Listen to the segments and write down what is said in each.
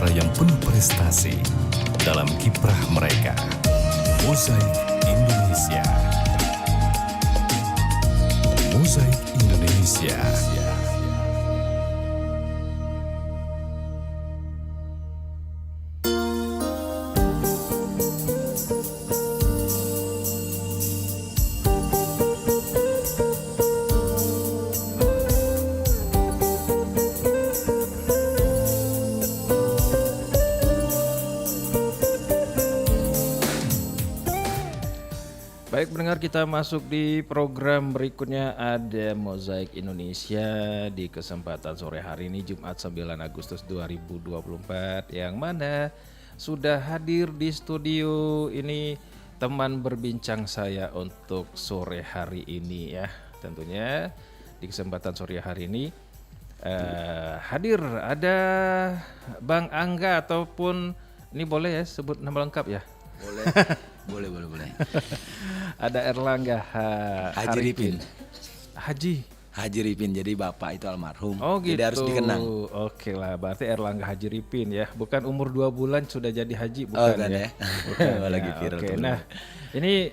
para yang penuh prestasi dalam kiprah mereka. Mozaik Indonesia. Mozaik Indonesia. Baik pendengar, kita masuk di program berikutnya, ada Mozaik Indonesia di kesempatan sore hari ini Jumat 9 Agustus 2024, yang mana sudah hadir di studio ini teman berbincang saya untuk sore hari ini ya. Tentunya di kesempatan sore hari ini hadir ada Bang Angga, ataupun ini boleh ya sebut nama lengkap ya? Boleh. Ada Erlangga Haji Ripin. Haji Ripin, jadi bapak itu almarhum. Oh gitu. Jadi harus dikenang. Oke lah, berarti Erlangga Haji Ripin ya. Bukan umur 2 bulan sudah jadi haji, bukan Oh kan ya. Bukan Lagi ya. viral Oke, tuh. nah ini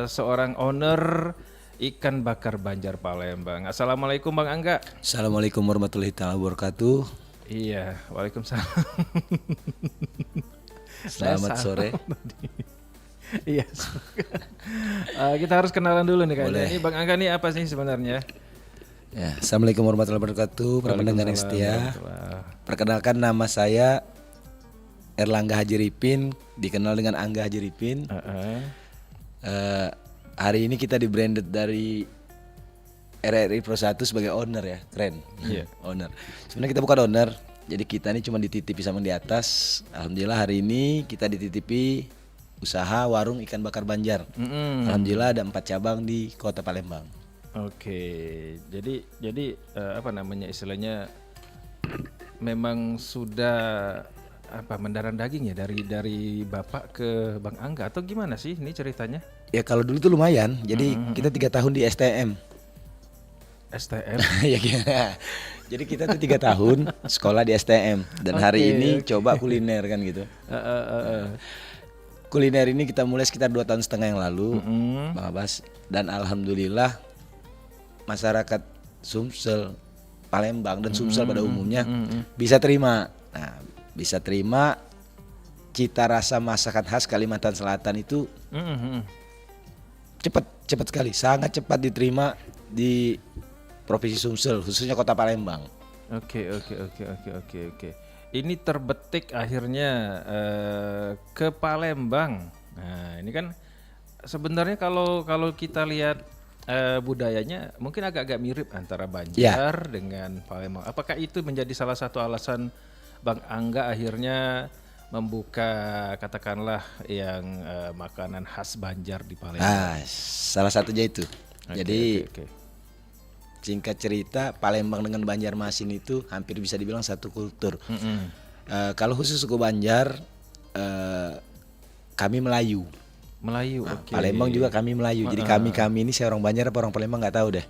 seorang owner ikan bakar Banjar Palembang. Assalamualaikum Bang Angga. Assalamualaikum warahmatullahi wabarakatuh. Iya, waalaikumsalam. Selamat sore. Iya. Kita harus kenalan dulu nih kayaknya. Boleh. Ini Bang Angga nih apa sih sebenarnya? Ya, Assalamualaikum warahmatullahi wabarakatuh. Para pendengar yang setia. Perkenalkan, nama saya Erlangga Haji Ripin, dikenal dengan Angga Haji Ripin. Hari ini kita di branded dari RRI Pro 1 sebagai owner ya, keren. Iya. Owner. Sebenarnya kita bukan owner, jadi kita ini cuma dititipi sama di atas. Alhamdulillah hari ini kita dititipi usaha warung ikan bakar Banjar. Alhamdulillah ada 4 cabang di Kota Palembang. Oke, jadi apa namanya istilahnya, memang sudah apa mendarah daging ya dari bapak ke Bang Angga, atau gimana sih ini ceritanya? Ya kalau dulu tuh lumayan, jadi kita 3 tahun di STM. STM. Ya gimana? Jadi kita tuh 3 tahun sekolah di STM dan hari ini coba kuliner kan gitu. Kuliner ini kita mulai sekitar 2,5 tahun yang lalu, Bang Abbas, dan alhamdulillah masyarakat Sumsel, Palembang dan Sumsel pada umumnya bisa terima. Nah, bisa terima cita rasa masakan khas Kalimantan Selatan itu cepat sekali, sangat cepat diterima di Provinsi Sumsel, khususnya Kota Palembang. Oke. Ini terbetik akhirnya ke Palembang. Nah, ini kan sebenarnya kalau kita lihat budayanya mungkin agak-agak mirip antara Banjar dengan Palembang. Apakah itu menjadi salah satu alasan Bang Angga akhirnya membuka katakanlah yang makanan khas Banjar di Palembang? Salah satunya itu. Jadi singkat cerita, Palembang dengan Banjarmasin itu hampir bisa dibilang satu kultur. Kalau khusus suku Banjar, kami Melayu. Palembang juga kami Melayu. Jadi kami ini saya orang Banjar apa orang Palembang nggak tahu deh.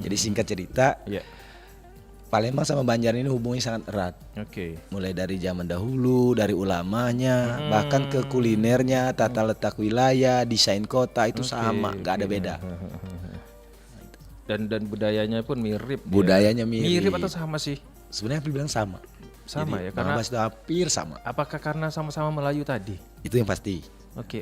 Jadi singkat cerita, Palembang sama Banjar ini hubungannya sangat erat. Mulai dari zaman dahulu, dari ulamanya, bahkan ke kulinernya, tata letak wilayah, desain kota itu sama, nggak ada beda. Dan budayanya pun mirip. Budayanya mirip. Mirip atau sama sih? Sebenarnya aku bilang sama. Sama. Jadi, ya karena sudah hampir sama. Apakah karena sama-sama Melayu tadi? Itu yang pasti. Oke.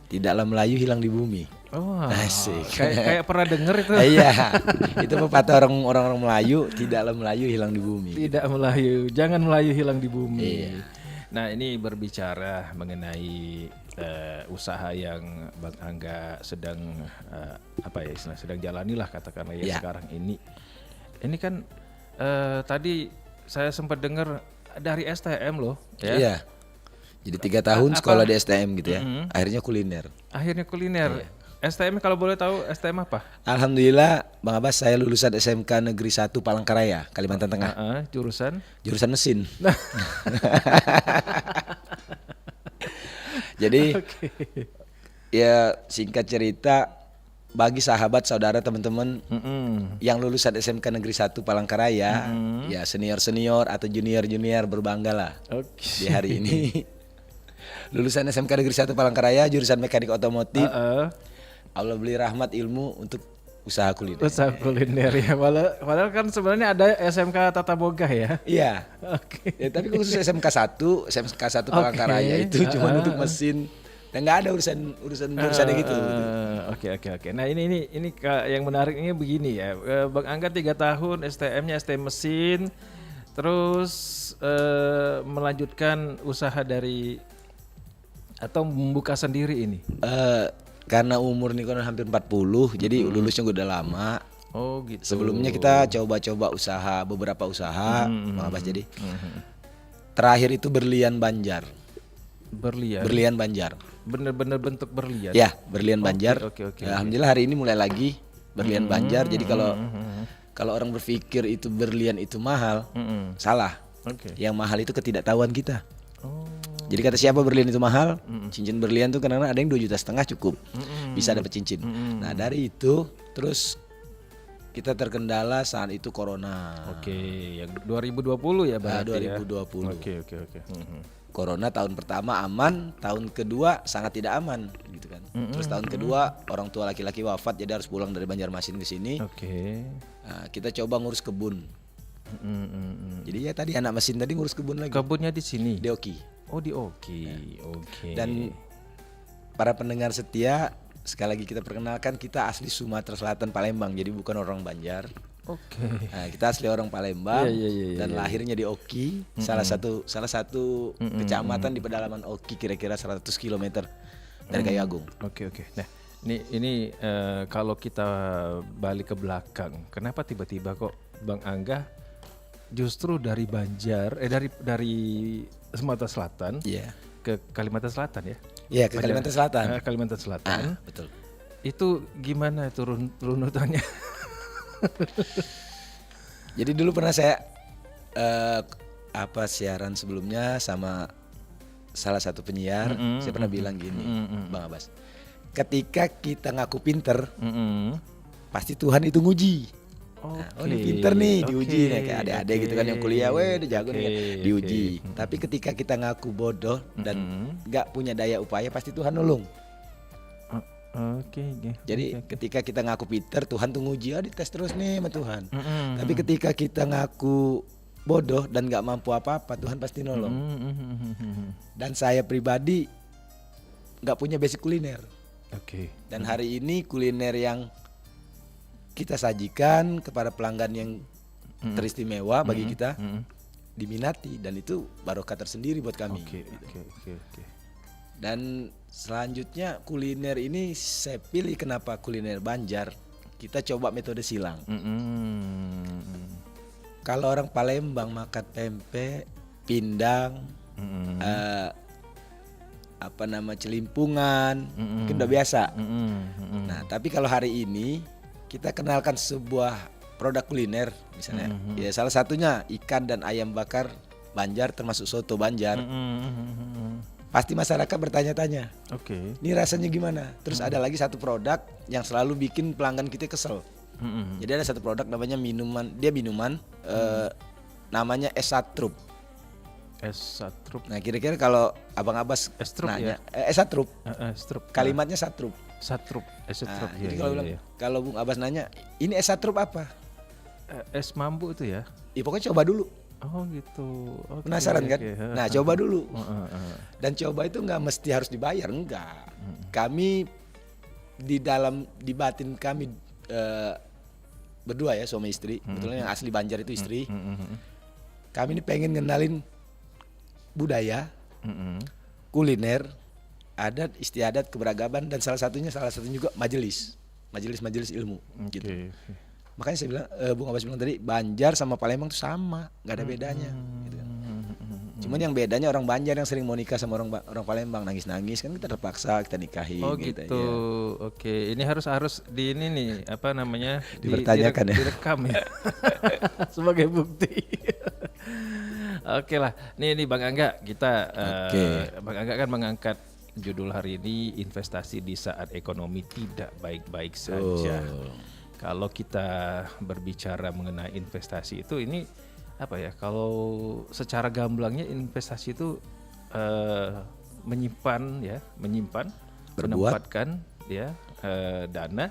Tidaklah Melayu hilang di bumi. Oh, asik. Kayak pernah denger itu. Iya. Itu pepatah orang-orang Melayu, tidaklah Melayu hilang di bumi. Tidak Melayu, jangan Melayu hilang di bumi. Iya. Nah, ini berbicara mengenai usaha yang Bang Angga sedang sedang jalani lah katakanlah ya sekarang ini. Ini kan tadi saya sempat dengar dari STM loh ya. Iya. Jadi 3 tahun sekolah di STM gitu ya. Akhirnya kuliner. Iya. STM kalau boleh tahu STM apa? Alhamdulillah Bang Abbas, saya lulusan SMK Negeri 1 Palangkaraya, Kalimantan Tengah. Jurusan mesin. Jadi ya singkat cerita, bagi sahabat, saudara, teman-teman yang lulusan SMK Negeri 1 Palangkaraya, ya senior-senior atau junior-junior berbanggalah di hari ini. Lulusan SMK Negeri 1 Palangkaraya, jurusan mekanik otomotif. Allah beri rahmat ilmu untuk usaha kuliner. Usaha kuliner ya, padahal kan sebenarnya ada SMK Tata Boga ya. Iya. Oke. Ya, tapi khusus SMK 1 Palangkaraya itu cuma untuk mesin. Dan nggak ada urusannya gitu. Oke. Nah ini yang menarik ini begini ya, Bang Angga 3 tahun STM-nya STM mesin, terus melanjutkan usaha dari atau membuka sendiri ini. Karena umur nih kan hampir 40, jadi lulusnya udah lama. Oh gitu. Sebelumnya kita coba-coba beberapa usaha, Bang Abbas. Jadi terakhir itu berlian Banjar. Berlian Banjar. Bener-bener bentuk berlian. Ya, berlian Banjar. Oke. Alhamdulillah hari ini mulai lagi berlian Banjar. Jadi kalau orang berpikir itu berlian itu mahal, salah. Yang mahal itu ketidaktahuan kita. Jadi kata siapa berlian itu mahal? Cincin berlian tuh kadang-kadang ada yang 2,5 juta cukup bisa dapat cincin. Nah dari itu terus kita terkendala saat itu corona. Yang 2020 ya berarti 2020. Oke. Corona tahun pertama aman, tahun kedua sangat tidak aman gitu kan. Terus tahun kedua orang tua laki-laki wafat, jadi harus pulang dari Banjarmasin ke sini. Nah, kita coba ngurus kebun. Jadi ya tadi anak mesin tadi ngurus kebun lagi. Kebunnya di sini. Di Oki. Oh di Oki. Oke. Dan para pendengar setia, sekali lagi kita perkenalkan, kita asli Sumatera Selatan, Palembang. Jadi bukan orang Banjar. Nah, kita asli orang Palembang dan lahirnya di Oki, salah satu kecamatan di pedalaman Oki, kira-kira 100 km dari Kayu Agung. Oke. Nah, ini kalau kita balik ke belakang, kenapa tiba-tiba kok Bang Angga justru dari Banjar, dari Sumatera Selatan ke Kalimantan Selatan ya? Iya, ke Kalimantan Selatan. Kalimantan Selatan. Betul. Itu gimana itu runutannya? Jadi dulu pernah saya siaran sebelumnya sama salah satu penyiar, saya pernah bilang gini, Bang Abbas, ketika kita ngaku pinter, pasti Tuhan itu nguji. Ini pinter nih, diuji nih kayak adik-adik gitu kan yang kuliah, udah jago nih, diuji. Tapi ketika kita ngaku bodoh dan nggak punya daya upaya, pasti Tuhan nolong. Jadi ketika kita ngaku pinter, Tuhan tuh nguji, dites terus nih sama Tuhan. Tapi ketika kita ngaku bodoh dan nggak mampu apa-apa, Tuhan pasti nolong. Dan saya pribadi nggak punya basic kuliner. Dan hari ini kuliner yang kita sajikan kepada pelanggan yang teristimewa bagi kita diminati, dan itu barokah tersendiri buat kami. Dan selanjutnya kuliner ini saya pilih, kenapa kuliner Banjar? Kita coba metode silang. Kalau orang Palembang makan pempek, pindang, celimpungan, mungkin udah biasa. Nah, tapi kalau hari ini kita kenalkan sebuah produk kuliner, misalnya, ya salah satunya ikan dan ayam bakar Banjar, termasuk soto Banjar. Pasti masyarakat bertanya-tanya, ini rasanya gimana? Terus ada lagi satu produk yang selalu bikin pelanggan kita kesel. Jadi ada satu produk namanya minuman, namanya es satrup. Nah, kira-kira kalau Abang Abbas nanya, es satrup, kalimatnya satrup. Jadi kalau Bung Abbas nanya, ini es satrup apa? Es mambu itu ya? Pokoknya coba dulu. Oh gitu. Penasaran kan? Nah, coba dulu. Dan coba itu nggak mesti harus dibayar, enggak. Kami di batin kami berdua ya, suami istri. Betulnya yang asli Banjar itu istri. Kami ini pengen ngenalin budaya, kuliner, adat, istiadat, keberagaman, dan salah satunya juga majelis ilmu. Gitu. Makanya saya bilang, Bung Abbas bilang tadi, Banjar sama Palembang itu sama, nggak ada bedanya. Gitu kan. Cuman yang bedanya orang Banjar yang sering mau nikah sama orang Palembang, nangis-nangis kan, kita terpaksa kita nikahin. Gitu. Ya. Oke, ini harus di ini nih, dipertanyakan direkam ya, sebagai bukti. Oke lah, nih Bang Angga, kita Bang Angga kan mengangkat judul hari ini investasi di saat ekonomi tidak baik-baik saja. Kalau kita berbicara mengenai investasi itu ini apa ya? Kalau secara gamblangnya investasi itu menyimpan, menempatkan dana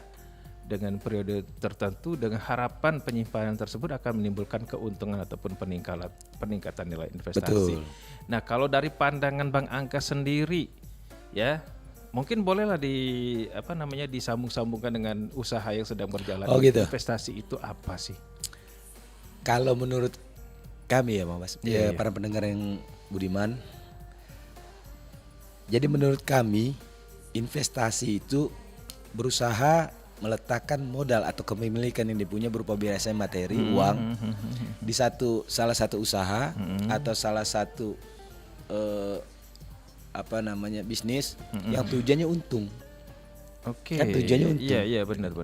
dengan periode tertentu dengan harapan penyimpanan tersebut akan menimbulkan keuntungan ataupun peningkatan nilai investasi. Betul. Nah, kalau dari pandangan Bang Angka sendiri, ya mungkin bolehlah disambung-sambungkan dengan usaha yang sedang berjalan. Gitu. Investasi itu apa sih? Kalau menurut kami ya Mas, para pendengar yang budiman, jadi menurut kami investasi itu berusaha meletakkan modal atau kepemilikan yang dipunya berupa biasanya materi, uang di salah satu usaha atau salah satu bisnis yang tujuannya untung. Oke. Kan tujuannya untung. Iya benar.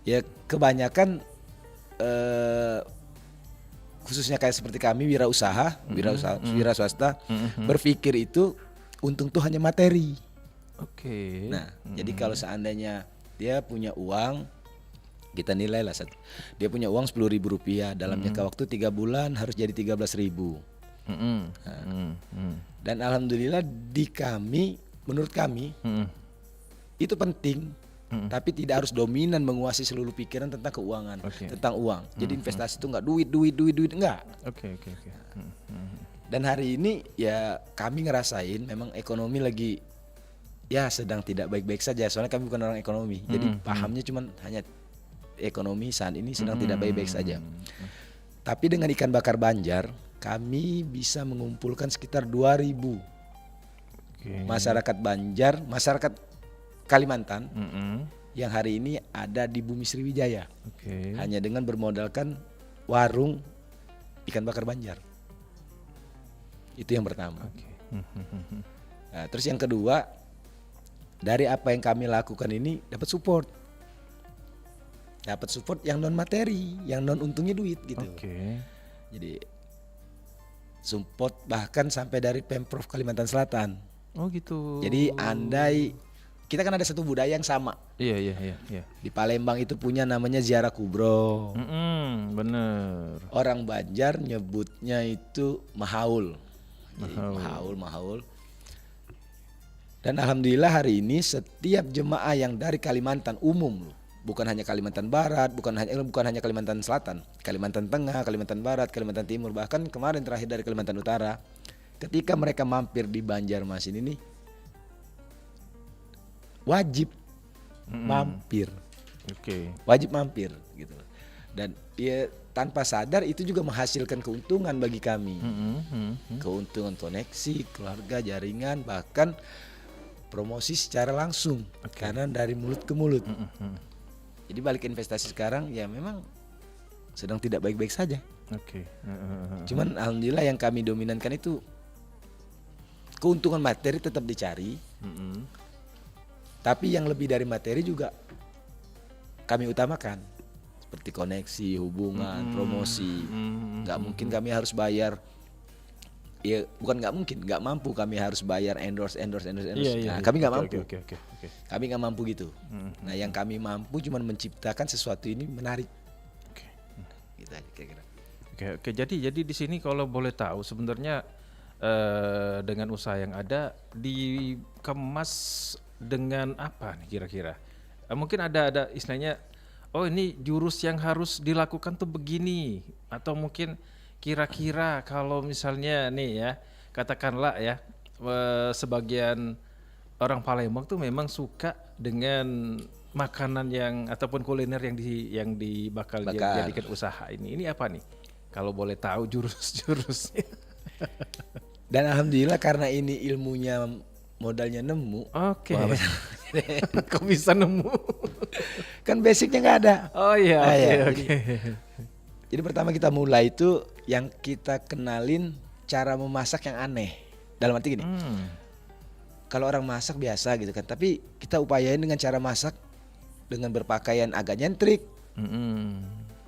Ya kebanyakan khususnya kayak seperti kami wira swasta berpikir itu untung tuh hanya materi. Oke. Nah, jadi kalau seandainya dia punya uang, kita nilai lah dia punya uang Rp10.000 dalam jangka waktu 3 bulan harus jadi 13.000. Dan alhamdulillah menurut kami itu penting, tapi tidak harus dominan menguasai seluruh pikiran tentang keuangan, tentang uang. Jadi investasi itu enggak duit enggak. Oke. Dan hari ini ya kami ngerasain memang ekonomi lagi sedang tidak baik-baik saja. Soalnya kami bukan orang ekonomi, jadi pahamnya cuman hanya ekonomi saat ini sedang tidak baik-baik saja. Tapi dengan ikan bakar Banjar, kami bisa mengumpulkan sekitar 2.000 masyarakat Banjar, masyarakat Kalimantan yang hari ini ada di Bumi Sriwijaya. Hanya dengan bermodalkan warung ikan bakar Banjar. Itu yang pertama. Nah, terus yang kedua, dari apa yang kami lakukan ini dapat support yang non materi, yang non untungnya duit gitu. Jadi support bahkan sampai dari Pemprov Kalimantan Selatan. Oh gitu. Jadi andai kita kan ada satu budaya yang sama. Iya. Di Palembang itu punya namanya ziarah kubro. Bener. Orang Banjar nyebutnya itu mahaul. Mahaul. Dan alhamdulillah hari ini setiap jemaah yang dari Kalimantan umum loh, bukan hanya Kalimantan Barat, bukan hanya Kalimantan Selatan, Kalimantan Tengah, Kalimantan Barat, Kalimantan Timur, bahkan kemarin terakhir dari Kalimantan Utara, ketika mereka mampir di Banjarmasin ini wajib mampir. Wajib mampir gitu. Dan tanpa sadar itu juga menghasilkan keuntungan bagi kami. Keuntungan koneksi, keluarga, jaringan, bahkan promosi secara langsung karena dari mulut ke mulut. Jadi balik investasi sekarang ya memang sedang tidak baik-baik saja. Cuman alhamdulillah yang kami dominankan itu keuntungan materi tetap dicari, tapi yang lebih dari materi juga kami utamakan seperti koneksi, hubungan, promosi. Nggak mungkin kami harus bayar. Ya bukan nggak mampu kami harus bayar endorse. Nah, kami nggak mampu. Kami nggak mampu gitu. Nah, yang kami mampu cuma menciptakan sesuatu ini menarik. Gitu aja kira-kira. Oke. Jadi di sini kalau boleh tahu sebenarnya dengan usaha yang ada dikemas dengan apa nih kira-kira? Mungkin ada istilahnya, oh ini jurus yang harus dilakukan tuh begini, atau mungkin kira-kira kalau misalnya nih ya, katakanlah ya sebagian orang Palembang tuh memang suka dengan makanan yang ataupun kuliner yang dibakal jadikan usaha ini. Ini apa nih? Kalau boleh tahu jurus-jurusnya. Dan alhamdulillah karena ini ilmunya modalnya nemu. Kok bisa nemu? Kan basicnya nggak ada. Oh iya. Jadi pertama kita mulai itu yang kita kenalin cara memasak yang aneh. Dalam arti gini, kalau orang masak biasa gitu kan, tapi kita upayain dengan cara masak dengan berpakaian agak nyentrik,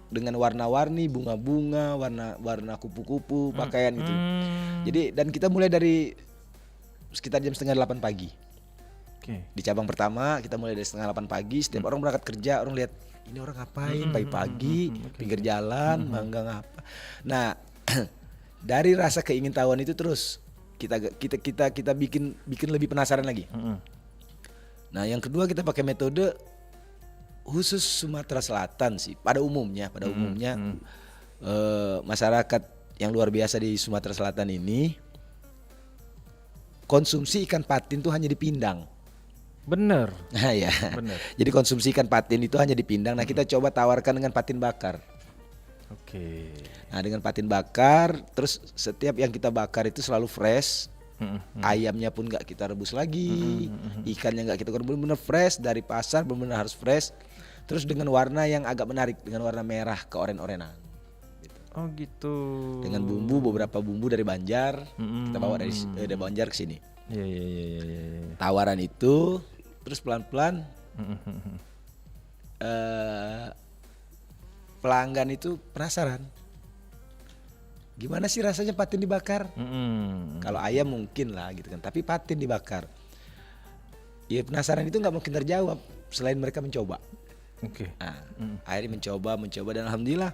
dengan warna-warni, bunga-bunga, warna kupu-kupu, pakaian gitu. Jadi dan kita mulai dari sekitar jam 7:30 pagi. Di cabang pertama kita mulai dari setengah 8 pagi. Setiap orang berangkat kerja, orang lihat ini orang ngapain pagi-pagi pinggir jalan manggang apa. Nah dari rasa keingintahuan itu terus kita bikin lebih penasaran lagi. Nah yang kedua kita pakai metode khusus Sumatera Selatan sih. Pada umumnya masyarakat yang luar biasa di Sumatera Selatan ini konsumsi ikan patin tuh hanya di pindang. Bener. Nah ya. Bener. Jadi konsumsi ikan patin itu hanya di pindang. Nah kita coba tawarkan dengan patin bakar. Nah dengan patin bakar, terus setiap yang kita bakar itu selalu fresh. Ayamnya pun nggak kita rebus lagi, ikannya nggak kita benar-benar fresh dari pasar, benar-benar harus fresh. Terus dengan warna yang agak menarik, dengan warna merah ke oren-orenan. Oh gitu. Dengan beberapa bumbu dari Banjar, kita bawa dari Banjar ke sini. Iya. Tawaran itu, terus pelan-pelan pelanggan itu penasaran. Gimana sih rasanya patin dibakar? Kalau ayam mungkin lah gitu kan, tapi patin dibakar. Ya penasaran itu nggak mungkin terjawab selain mereka mencoba. Nah, akhirnya mencoba dan alhamdulillah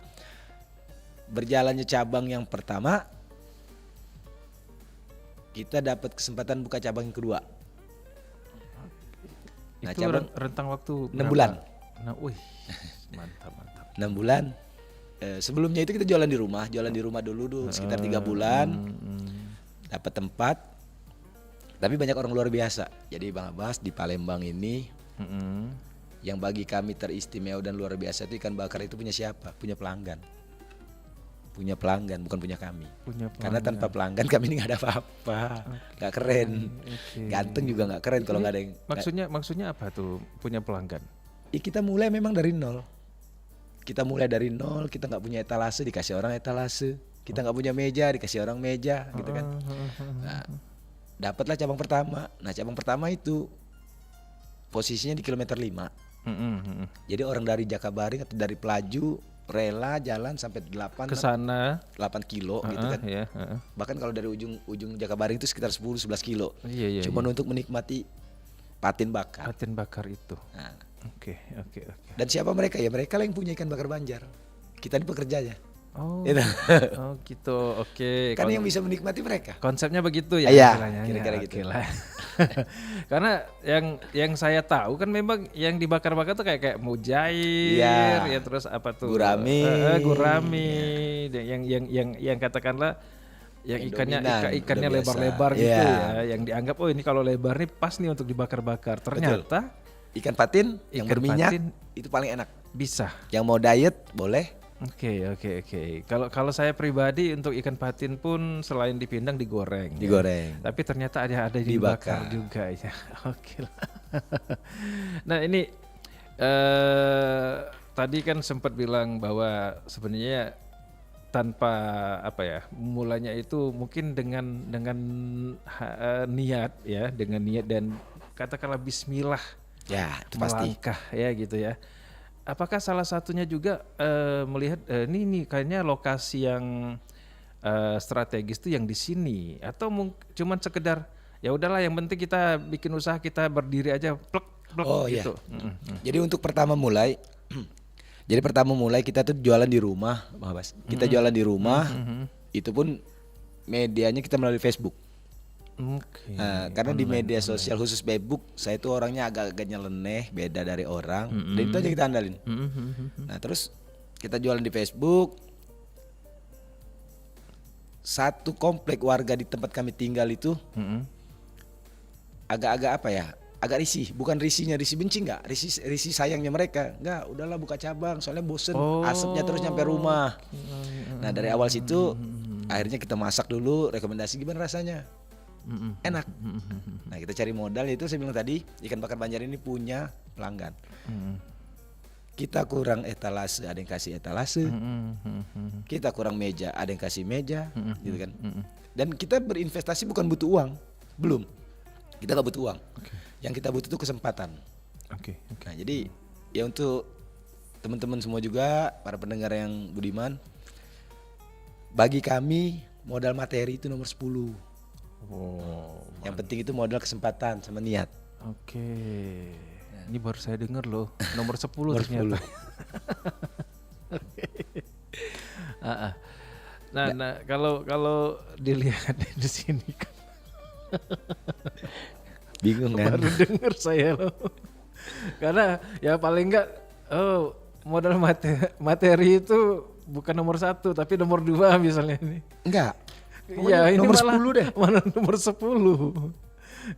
berjalannya cabang yang pertama kita dapat kesempatan buka cabang yang kedua. Nah, itu cabang rentang waktu 6 bulan. Nah, mantap. 6 bulan. Sebelumnya itu kita jualan di rumah dulu sekitar 3 bulan. Dapat tempat. Tapi banyak orang luar biasa. Jadi Bang Abbas di Palembang ini yang bagi kami teristimewa dan luar biasa itu ikan bakar itu punya siapa? Punya pelanggan. Bukan punya kami. Karena tanpa pelanggan kami ini nggak ada apa-apa, nggak keren, ganteng juga nggak keren kalau nggak ada yang. Maksudnya apa tuh punya pelanggan? Kita mulai memang dari nol. Kita nggak punya etalase dikasih orang etalase, kita nggak punya meja dikasih orang meja, gitu kan. Nah, dapatlah cabang pertama. Nah cabang pertama itu posisinya di kilometer 5. Jadi orang dari Jakabaring atau dari Pelaju rela jalan sampai 8 kilo gitu kan. Bahkan kalau dari ujung Jakabaring itu sekitar 10-11 kilo. Cuman untuk menikmati patin bakar. Patin bakar itu. Nah. Oke. Dan siapa mereka? Ya mereka lah yang punya ikan bakar Banjar. Kita ini pekerjanya. Oh gitu. Oke. Kan yang bisa menikmati mereka. Konsepnya begitu ya? Iya, kira-kira gitu. Lah. Karena yang saya tahu kan memang yang dibakar-bakar tuh kayak mujair, ya terus apa tuh? Gurami. Yang katakanlah yang ikannya lebar-lebar gitu ya, yang dianggap ini kalau lebar nih pas nih untuk dibakar-bakar. Ternyata ikan patin yang berminyak itu paling enak. Bisa. Yang mau diet boleh. Oke. Kalau saya pribadi untuk ikan patin pun selain dipindang digoreng. Tapi ternyata ada dibakar juga ya. Oke lah. Nah ini tadi kan sempat bilang bahwa sebenarnya tanpa mulanya itu mungkin dengan niat ya, dengan niat dan katakanlah bismillah. Ya, itu pasti. Melangkah ya gitu ya. Apakah salah satunya juga melihat ini kayaknya lokasi yang strategis tuh yang di sini atau cuman sekedar ya udahlah yang penting kita bikin usaha kita berdiri aja plek gitu. Jadi untuk pertama mulai kita tuh jualan di rumah, Bang Abbas. Kita jualan di rumah. Itu pun medianya kita melalui Facebook. Nah, karena di media sosial khusus Facebook saya tuh orangnya agak nyeleneh, beda dari orang. Dan itu aja kita andalin. Nah terus kita jualan di Facebook. Satu komplek warga di tempat kami tinggal itu agak agak risih. Bukan risih benci nggak, risih sayangnya mereka. Nggak, udahlah buka cabang soalnya bosen, asapnya terus nyampe rumah. Nah dari awal situ akhirnya kita masak dulu, rekomendasi gimana rasanya. Enak. Nah kita cari modal, itu saya bilang tadi ikan bakar Banjar ini punya pelanggan. Kita kurang etalase, ada yang kasih etalase. Kita kurang meja, ada yang kasih meja, gitu kan. Dan kita berinvestasi bukan butuh uang, belum. Kita nggak butuh uang. Yang kita butuh itu kesempatan. Nah jadi ya untuk teman-teman semua juga, para pendengar yang budiman, bagi kami modal materi itu nomor 10. Yang penting itu modal kesempatan sama niat. Oke. Ini baru saya dengar loh, nomor 10 Nomor ternyata. 10. Nah, kalau dilihat di sini kan Bingung kan? baru dengar saya loh. Karena ya paling enggak modal materi itu bukan nomor 1 tapi nomor 2 misalnya ini. Enggak. Iya, ini nomor malah 10 deh. Mana nomor 10.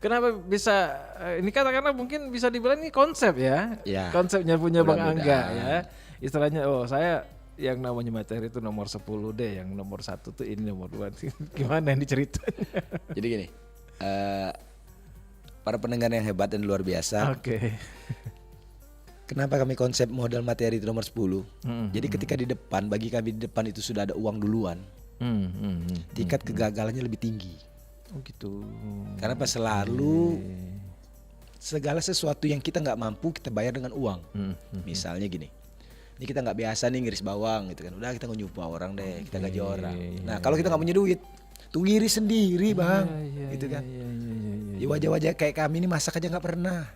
Kenapa bisa ini karena mungkin bisa dibilang ini konsep ya. Ya. Konsepnya punya Bang Angga Mudah-mudahan. ya. Istilahnya saya yang namanya materi itu nomor 10 deh, yang nomor 1 tuh ini nomor 2. Gimana yang diceritanya? Jadi gini, para pendengar yang hebat dan luar biasa. Oke. Kenapa kami konsep modal materi itu nomor 10? Jadi ketika di depan, bagi kami di depan itu sudah ada uang duluan. Tingkat kegagalannya lebih tinggi. Oh gitu. Karena pas selalu segala sesuatu yang kita nggak mampu kita bayar dengan uang. Misalnya gini, ini kita nggak biasa nih ngiris bawang gitu kan, udah kita nyupa orang deh, kita gaji orang. Nah kalau kita nggak punya duit, tuh ngiris sendiri bang, gitu kan. Ya wajah-wajah kayak kami ini masak aja nggak pernah,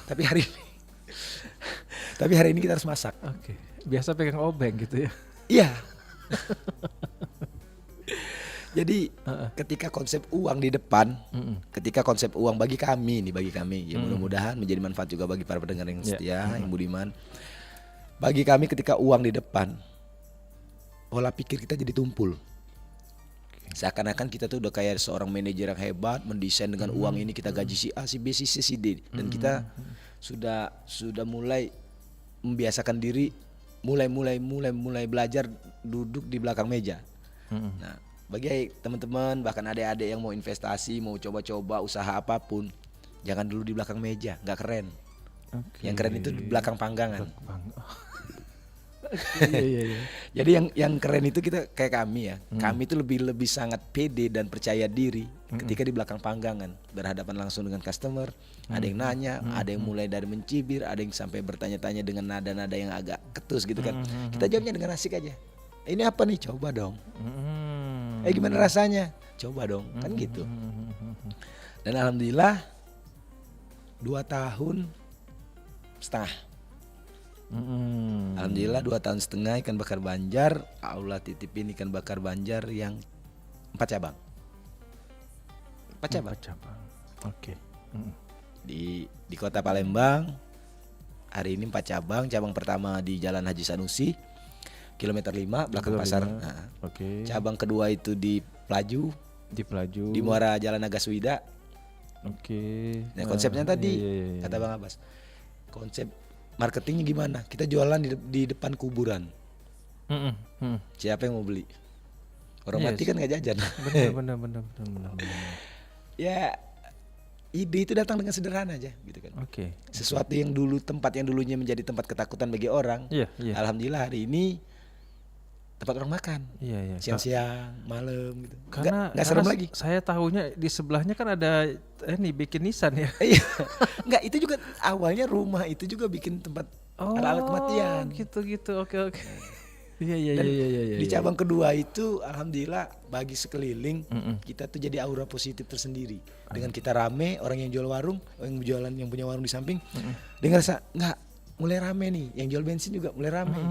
tapi hari ini kita harus masak. Oke. Biasa pegang obeng gitu ya. Iya. Jadi ketika konsep uang di depan, ketika konsep uang bagi kami, ya mudah-mudahan menjadi manfaat juga bagi para pendengar yang setia, yang budiman. Bagi kami ketika uang di depan, pola pikir kita jadi tumpul. Seakan-akan kita tuh udah kayak seorang manajer yang hebat, mendesain dengan uang ini kita gaji si A, si B, si C, si D, dan kita sudah mulai membiasakan diri, mulai belajar duduk di belakang meja. Nah, bagi teman-teman bahkan adik-adik yang mau investasi, mau coba-coba usaha apapun, jangan dulu di belakang meja, nggak keren. Yang keren itu di belakang panggangan. Iya. Jadi yang keren itu kita kayak kami ya. Kami itu lebih sangat pede dan percaya diri ketika di belakang panggangan, berhadapan langsung dengan customer. Ada yang nanya, ada yang mulai dari mencibir, ada yang sampai bertanya-tanya dengan nada-nada yang agak ketus gitu kan. Kita jawabnya dengan asik aja. Ini apa nih? Coba dong. Gimana rasanya? Coba dong. Kan gitu. Dan alhamdulillah 2,5 tahun. Alhamdulillah 2,5 tahun ikan bakar Banjar. Allah titipin ikan bakar Banjar yang 4 cabang. 4 cabang. Oke. Di kota Palembang. Hari ini 4 cabang. Cabang pertama di Jalan Haji Sanusi, kilometer 5 belakang pasar. Nah, cabang kedua itu di Pelaju. Di Muara Jalan Nagaswida. Nah, konsepnya tadi kata Bang Abbas. Konsep marketingnya gimana? Kita jualan di depan kuburan. Siapa yang mau beli? Orang mati kan nggak jajan. Benar. Ya, ide itu datang dengan sederhana aja, gitu kan. Sesuatu yang tempat yang dulunya menjadi tempat ketakutan bagi orang. Alhamdulillah hari ini tempat orang makan. Siang-siang, malam gitu. Karena serem lagi. Saya tahunya di sebelahnya kan ada bikin nisan ya. Enggak, itu juga awalnya rumah itu juga bikin tempat alat-alat kematian. Gitu. Oke. Iya. Di cabang kedua itu alhamdulillah bagi sekeliling kita tuh jadi aura positif tersendiri. Dengan kita rame, orang yang jual warung, yang punya warung di samping, dengar enggak mulai rame nih, yang jual bensin juga mulai rame.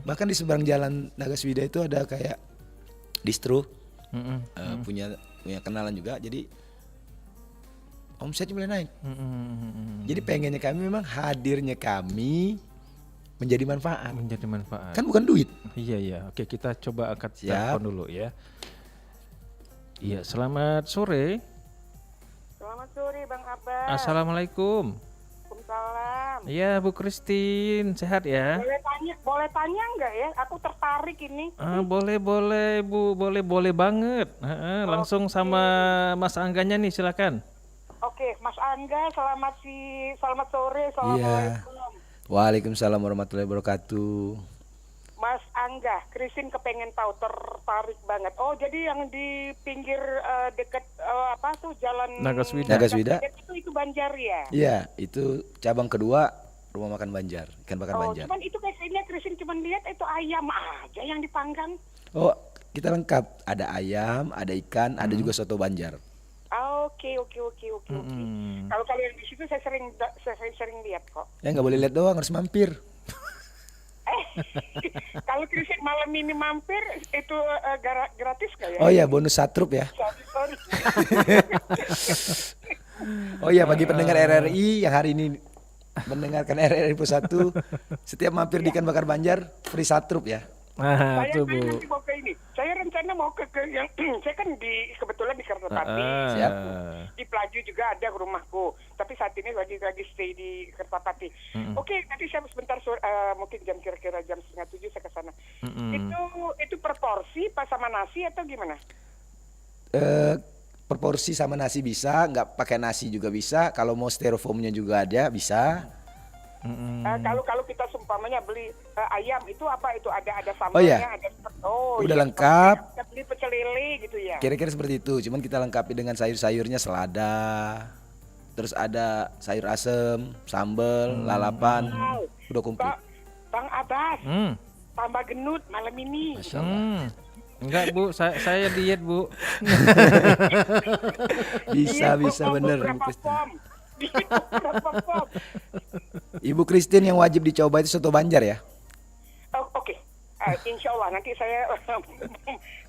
Bahkan di seberang jalan Nagaswida itu ada kayak distro, punya kenalan juga, jadi omsetnya mulai naik. Jadi pengennya kami memang hadirnya kami menjadi manfaat. Kan bukan duit. Iya. Oke, kita coba angkat telepon dulu ya. Iya, selamat sore. Selamat sore Bang Abbas. Assalamualaikum. Waalaikumsalam. Iya, Bu Christine, sehat ya? Boleh tanya enggak ya? Aku tertarik ini. Boleh Bu, boleh banget. Langsung sama Mas Angganya nih, silakan. Oke, Mas Angga, selamat sore. Assalamualaikum. Waalaikumsalam warahmatullahi wabarakatuh. Mas Angga, Christine kepengen tahu, tertarik banget. Oh, jadi yang di pinggir dekat jalan Nagaswida. Itu Banjar ya? Iya, itu cabang kedua rumah makan Banjar, ikan bakar Banjar. Cuman itu kayaknya Christine cuma lihat itu ayam aja yang dipanggang. Oh, kita lengkap. Ada ayam, ada ikan, ada juga soto Banjar. Oh, Oke. Kalau yang di situ saya sering lihat kok. Ya nggak boleh lihat doang, harus mampir. Kalau Christine malam ini mampir itu gratis nggak ya? Oh iya, bonus satrup ya. Sorry. Oh iya, bagi pendengar RRI yang hari ini mendengarkan RRI Info 1, setiap mampir di Ikan Bakar Banjar free satrup ya. Saya tuh Bu. nanti mau ke ini. Saya rencana mau ke yang saya kan kebetulan di Kertapati. Siap. Di Pelaju juga ada rumahku. Tapi saat ini lagi stay di Kertapati. Oke, nanti saya sebentar mungkin kira-kira jam 6:30 saya ke sana. Itu proporsi pas sama nasi atau gimana? Proporsi sama nasi bisa, nggak pakai nasi juga bisa. Kalau mau styrofoamnya juga ada, bisa. Kalau kita seumpamanya beli ayam itu apa itu ada sambalnya, Oh iya. ada Udah lengkap. Kita beli pecel lele gitu ya. Kira-kira seperti itu. Cuman kita lengkapi dengan sayur-sayurnya, selada, terus ada sayur asem, sambal, lalapan. Wow. Udah komplit. Bang Abbas, tambah genut malam ini. Enggak Bu, saya diet Bu. Bisa bener. Berapa pom? Berapa pom? Ibu Christine yang wajib dicoba itu soto Banjar ya. Oke. Insya Allah nanti saya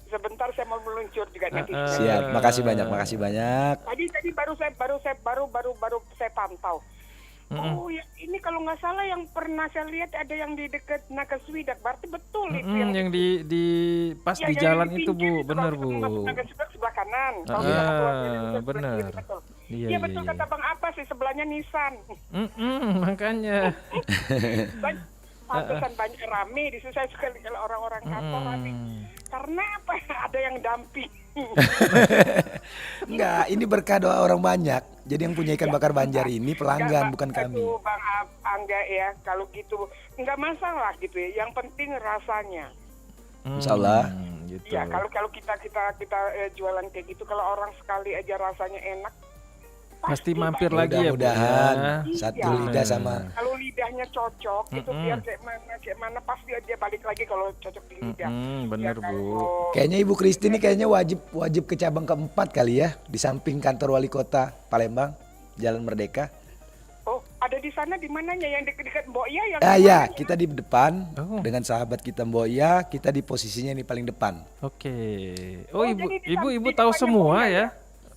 sebentar saya mau meluncur juga nanti. Siap. Makasih banyak. Tadi baru saya pantau. Oh ya, ini kalau nggak salah yang pernah saya lihat ada yang di dekat Nagaswidak, berarti betul itu yang di pas di jalan itu Bu, benar Bu. Nagaswidak sebelah kanan. Benar. Iya betul kata Bang apa sih sebelahnya Nissan. Makanya. Pantesan banyak rame di situ, saya suka kalau orang-orang kantor rame. Karena apa? Ada yang damping. Enggak, ini berkah doa orang banyak. Jadi yang punya Ikan Bakar Banjar ini pelanggan, bukan kami. Aduh, Bang Angga ya, kalau gitu nggak masalah gitu ya. Yang penting rasanya. Insya Allah. Gitu. Ya kalau kita jualan kayak gitu, kalau orang sekali aja rasanya enak, pasti mampir lagi ya Bu. Mudah-mudahan Ya. satu lidah sama. Kalau lidahnya cocok, itu biar kayak mana pasti dia balik lagi kalau cocok di lidah. Bener Ya, Bu. Kayaknya Ibu Christine ini kayaknya wajib ke cabang keempat kali ya, di samping kantor wali kota Palembang, Jalan Merdeka. Oh, ada di sana di mananya yang dekat-dekat Mbok Ya yang Ya, kita di depan dengan sahabat kita Mbok Ya, kita di posisinya ini paling depan. Oke. Oh, jadi ibu tahu semua ya?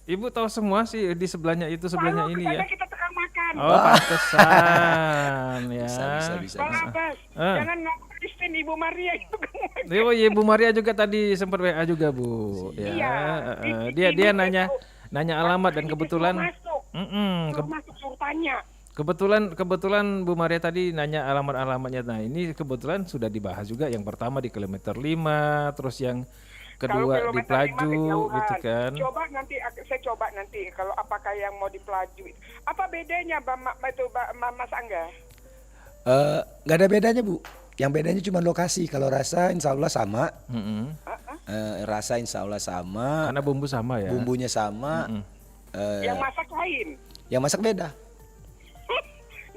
Ibu tahu semua sih di sebelahnya itu sebelahnya ini ya. Kita tukang makan. Oh, pantesan ya. Bisa. Bang Abbas, jangan nongkrong Christine Ibu Maria itu. Oh, Ibu Maria juga tadi sempat WA juga Bu. Ya. Dia nanya alamat dan kebetulan masuk suruh tanya. Kebetulan Bu Maria tadi nanya alamatnya. Nah, ini kebetulan sudah dibahas juga yang pertama di kilometer 5, terus yang kedua di Pelaju gitu kan. Saya coba nanti kalau apakah yang mau di Pelaju. Apa bedanya Mas Angga? Nggak ada bedanya Bu. Yang bedanya cuma lokasi. Kalau rasa insya Allah sama. Rasa insya Allah sama. Karena bumbu sama ya. Bumbunya sama. Yang masak lain. Yang masak beda.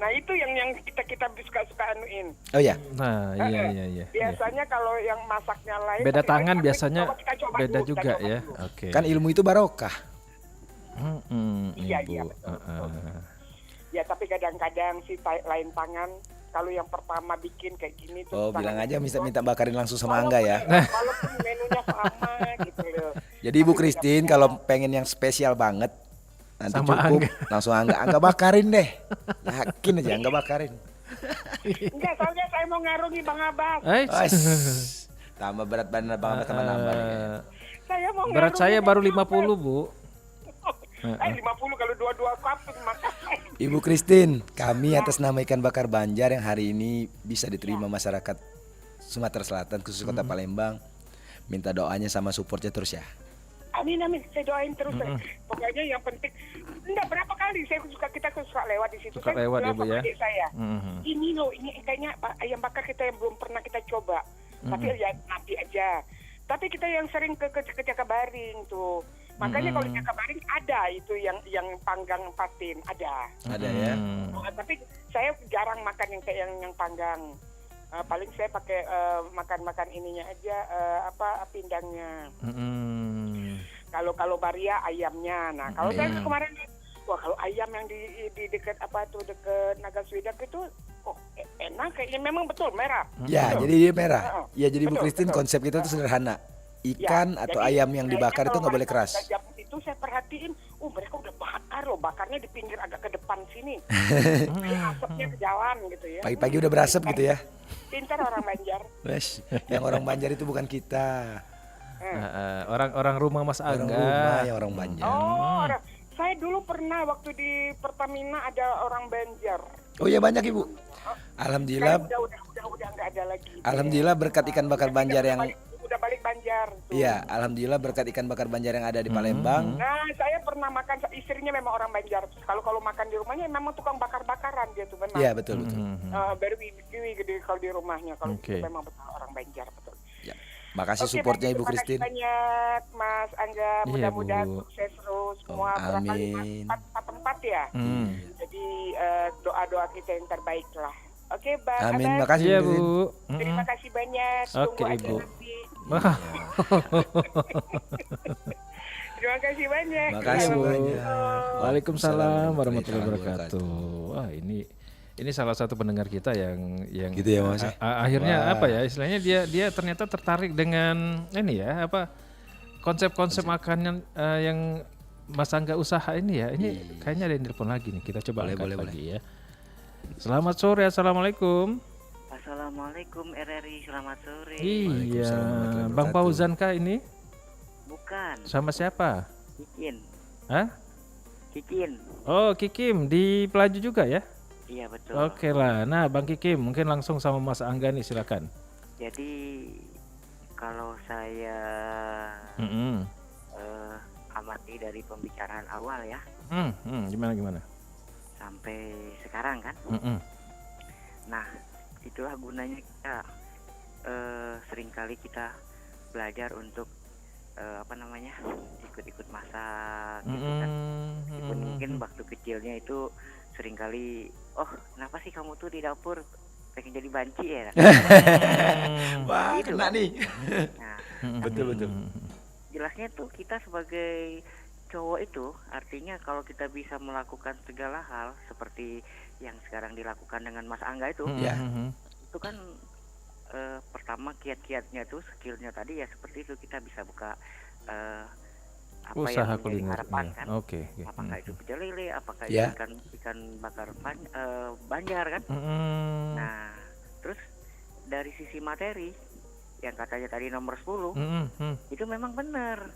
Nah itu yang kita suka anuin. Oh iya. Nah iya. Biasanya kalau yang masaknya lain. Beda tangan biasanya kita coba beda dulu, juga kita ya. coba Oke. Kan ilmu itu barokah. Iya betul. Ya tapi kadang-kadang sih lain tangan. Kalau yang pertama bikin kayak gini tuh. Oh bilang aja minta bakarin langsung sama Angga ya. Walaupun menunya sama gitu loh. Jadi Ibu Christine kalau pengen yang spesial banget nanti Sama cukup Angga. langsung Angga bakarin deh. Yakin aja Angga bakarin. Enggak, soalnya saya mau ngarungi Bang Abbas. Tambah berat badan Bang Abbas tambah nambah nih. Saya mau Berat saya baru 50 Bu. 50 kalau 22 cup makan. Ibu Christine, kami atas nama Ikan Bakar Banjar yang hari ini bisa diterima masyarakat Sumatera Selatan khusus Kota Palembang, minta doanya sama supportnya terus ya. Amin, saya doain terus. Pokoknya yang penting, enggak berapa kali kita suka lewat di situ. Suka lewat ya Bu ya. Adik saya. Ini loh, ini kayaknya ayam bakar kita yang belum pernah kita coba. Tapi ya nanti aja. Tapi kita yang sering ke Jakabaring tuh. Makanya kalau Jakabaring ada itu yang panggang patin, ada. Ada ya. Tapi saya jarang makan yang kayak yang panggang. Paling saya pakai makan ininya aja, pindangnya. Kalau Baria ayamnya. Nah, kalau saya kemarin, wah kalau ayam yang di dekat dekat Naga Swidak itu enak kayaknya, memang betul merah. Ya, betul. jadi dia merah. Ya, jadi Bu Christine konsep kita tuh sederhana. Ikan Ya, atau jadi ayam yang dibakar itu nggak boleh keras. Jam itu saya perhatiin, mereka udah bakar loh, bakarnya di pinggir agak ke depan sini. Asapnya ke jalan gitu ya. Pagi-pagi udah berasap gitu ya. Pintar orang Banjar. Wes, yang orang Banjar itu bukan kita. Orang rumah Mas Orang Angga. rumah yang orang Banjar. Saya dulu pernah waktu di Pertamina ada orang Banjar. Oh iya, banyak Ibu. Alhamdulillah. Udah nggak ada lagi. Alhamdulillah berkat ikan bakar Banjar yang udah balik Banjar. Iya, alhamdulillah berkat ikan bakar Banjar yang ada di Palembang. Nah, saya pernah makan, istrinya memang orang Banjar. Kalau makan di rumahnya memang tukang bakar-bakaran dia tuh memang. Iya, betul. Baru kiwi gede kalau di rumahnya, kalau Oke. memang betul orang Banjar betul. Ya. Makasih Oke, supportnya baik, Ibu terima kasih Christine. banyak Mas Angga, Iya, mudah-mudahan Bu. sukses terus semua. Amin. Empat tempat ya. Jadi doa-doa kita yang terbaik lah. Oke, Bang. Amin, Abang, makasih Iya, Bu Christine. Bu. terima kasih banyak. Oke, Tunggu aja Ibu. nanti. Wah, Terima kasih banyak. Makasih Bu. banyak. Waalaikumsalam warahmatullahi wabarakatuh. Wah, ini salah satu pendengar kita yang Gitu ya, Mas? akhirnya apa ya istilahnya dia ternyata tertarik dengan ini ya konsep-konsep makanan yang Mas Angga usaha ini ya. Ini kayaknya ada yang telepon lagi nih. Kita coba angkat lagi ya. Selamat sore, assalamualaikum. Assalamualaikum RRI, selamat sore. Iya, warahmatullahi Bang wabarakatuh. Fauzan kah ini? Bukan, Sama siapa? Kikin. Hah? Kikin. Oh, Kikim di Pelaju juga ya? Iya betul. Oke lah. Nah, Bang Kikim mungkin langsung sama Mas Angga nih, silakan. Jadi kalau saya Mm-mm. amati dari pembicaraan awal ya, Gimana? sampai sekarang kan. Mm-mm. Nah, itulah gunanya kita seringkali kita belajar untuk ikut-ikut masak gitu kan. Meskipun mungkin waktu kecilnya itu seringkali, kenapa sih kamu tuh di dapur pengen jadi banci ya? Wah, Gitu kena kan. nih. Nah, Betul. jelasnya tuh kita sebagai cowok itu artinya kalau kita bisa melakukan segala hal seperti yang sekarang dilakukan dengan Mas Angga itu, Ya. itu kan pertama kiat-kiatnya tuh skillnya tadi ya seperti itu, kita bisa buka apa Usaha yang menjadi kuliner. harapan kan. Oke. Apakah itu pecel lele, apakah Ya. itu ikan bakar Banjar kan. Nah, terus dari sisi materi yang katanya tadi nomor 10 itu memang benar.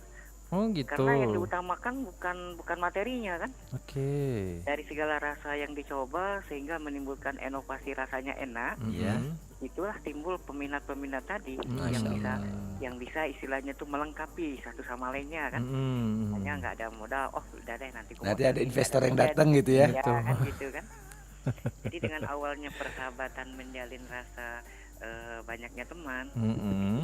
Oh gitu. Karena yang diutamakan bukan materinya kan. Oke. Dari segala rasa yang dicoba sehingga menimbulkan inovasi rasanya enak, Iya. itulah timbul peminat-peminat tadi yang bisa istilahnya tuh melengkapi satu sama lainnya kan. Hanya nggak ada modal, udah deh nanti Ada investor yang datang gitu ya. Ya kan gitu kan. Jadi dengan awalnya persahabatan menjalin rasa banyaknya teman,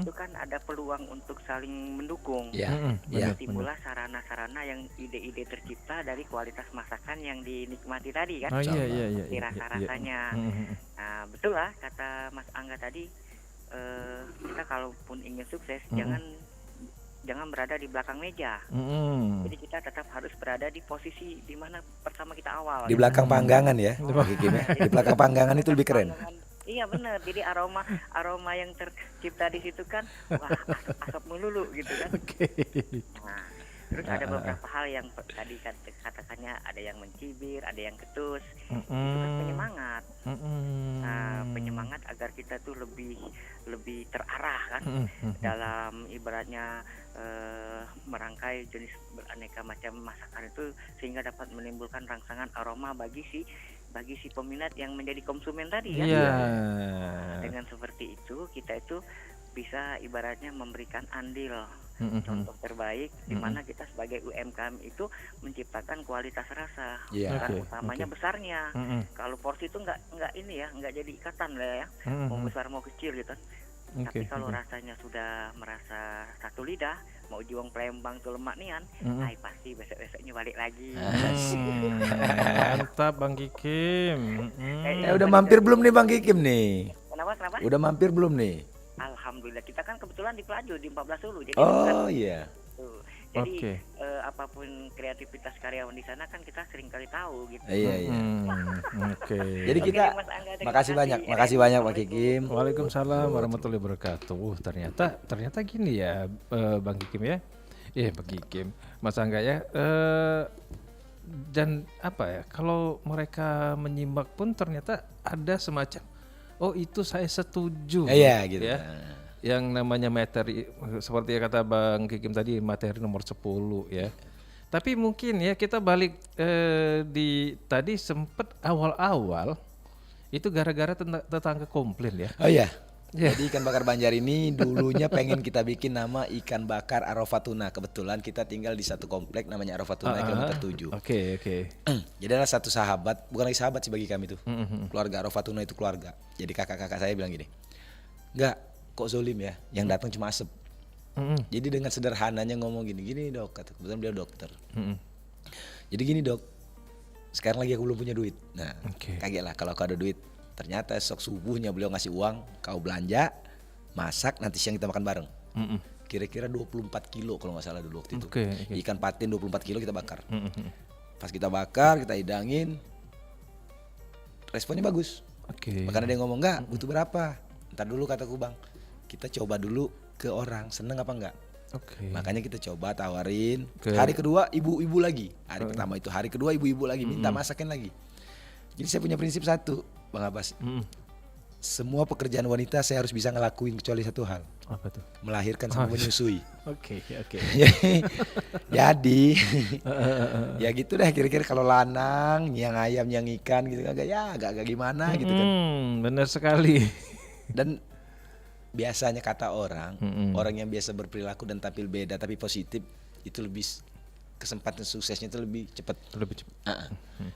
itu kan ada peluang untuk saling mendukung. Iya. Iya. Timbullah sarana-sarana yang ide-ide tercipta dari kualitas masakan yang dinikmati tadi kan. Oh iya. Di rasa-rasanya. Nah, betul lah kata Mas Angga tadi, kita kalaupun ingin sukses jangan berada di belakang meja. Jadi kita tetap harus berada di posisi di mana pertama kita awal. Di belakang panggangan ya. Di belakang panggangan itu lebih keren. Iya benar. Jadi aroma yang tercipta di situ kan, wah asap melulu gitu kan. Nah, terus ada beberapa hal yang tadi katakannya ada yang mencibir, ada yang ketus. Itu kan penyemangat. Nah, penyemangat agar kita tuh lebih terarah kan dalam ibaratnya merangkai jenis beraneka macam masakan itu sehingga dapat menimbulkan rangsangan aroma bagi si peminat yang menjadi konsumen tadi kan. Iya. Dengan seperti itu kita itu bisa ibaratnya memberikan andil contoh terbaik di mana kita sebagai UMKM itu menciptakan kualitas rasa, Iya. bukan utamanya besarnya. Kalau porsi itu nggak ini ya, nggak jadi ikatan lah ya, mau besar mau kecil gitu. Tapi kalau rasanya sudah merasa satu lidah, mau juang Palembang tuh lemak nian, pasti besok-besoknya balik lagi. Mantap Bang Kikim. Udah mampir belum nih Bang Kikim nih? Kenapa? Udah mampir belum nih? Alhamdulillah kita kan kebetulan di Pelaju di 14 Hulu. Jadi Oh iya. Jadi apapun kreativitas karyawan di sana kan kita sering kali tahu gitu. Iya. Oke. Jadi kita makasih banyak Pak Kikim. Waalaikumsalam warahmatullahi wabarakatuh. Ternyata gini ya Bang Kikim ya. Bang Kikim, Mas Angga ya. Dan apa ya? Kalau mereka menyimak pun ternyata ada semacam itu saya setuju. Iya gitu. Ya. Yang namanya materi seperti yang kata Bang Kikim tadi, materi nomor 10 ya. Tapi mungkin ya kita balik tadi sempet awal-awal itu gara-gara tetangga komplain ya. Oh iya. Jadi ikan bakar Banjar ini dulunya pengen kita bikin nama ikan bakar Arofatuna. Kebetulan kita tinggal di satu komplek namanya Arofatuna kilometer 7. Oke. Jadi ada satu sahabat, bukan lagi sahabat sih bagi kami tuh. Keluarga Arofatuna itu keluarga. Jadi kakak-kakak saya bilang gini, enggak, kok zolim ya, yang datang cuma asap. Jadi dengan sederhananya ngomong gini dok, kata kebetulan beliau dokter. Jadi gini dok, sekarang lagi aku belum punya duit. Nah, kaget lah kalau aku ada duit. Ternyata esok subuhnya beliau ngasih uang, kau belanja, masak, nanti siang kita makan bareng. Kira-kira 24 kilo kalau nggak salah dulu waktu itu. Ikan patin 24 kilo kita bakar. Pas kita bakar, kita hidangin, responnya bagus. Bahkan ada yang ngomong, enggak, butuh berapa? Ntar dulu kataku bang, kita coba dulu ke orang, seneng apa enggak? Makanya kita coba tawarin. Hari kedua ibu-ibu lagi. Hari pertama itu, hari kedua ibu-ibu lagi, minta masakin lagi. Jadi saya punya prinsip satu, Bang Abbas. Semua pekerjaan wanita saya harus bisa ngelakuin kecuali satu hal. Apa tuh? Melahirkan sama menyusui. Oke. Jadi ya gitu deh kira-kira kalau lanang, yang ayam, yang ikan gitu agak gimana gitu kan. Benar sekali. Dan biasanya kata orang yang biasa berperilaku dan tampil beda tapi positif itu lebih kesempatan suksesnya itu lebih cepat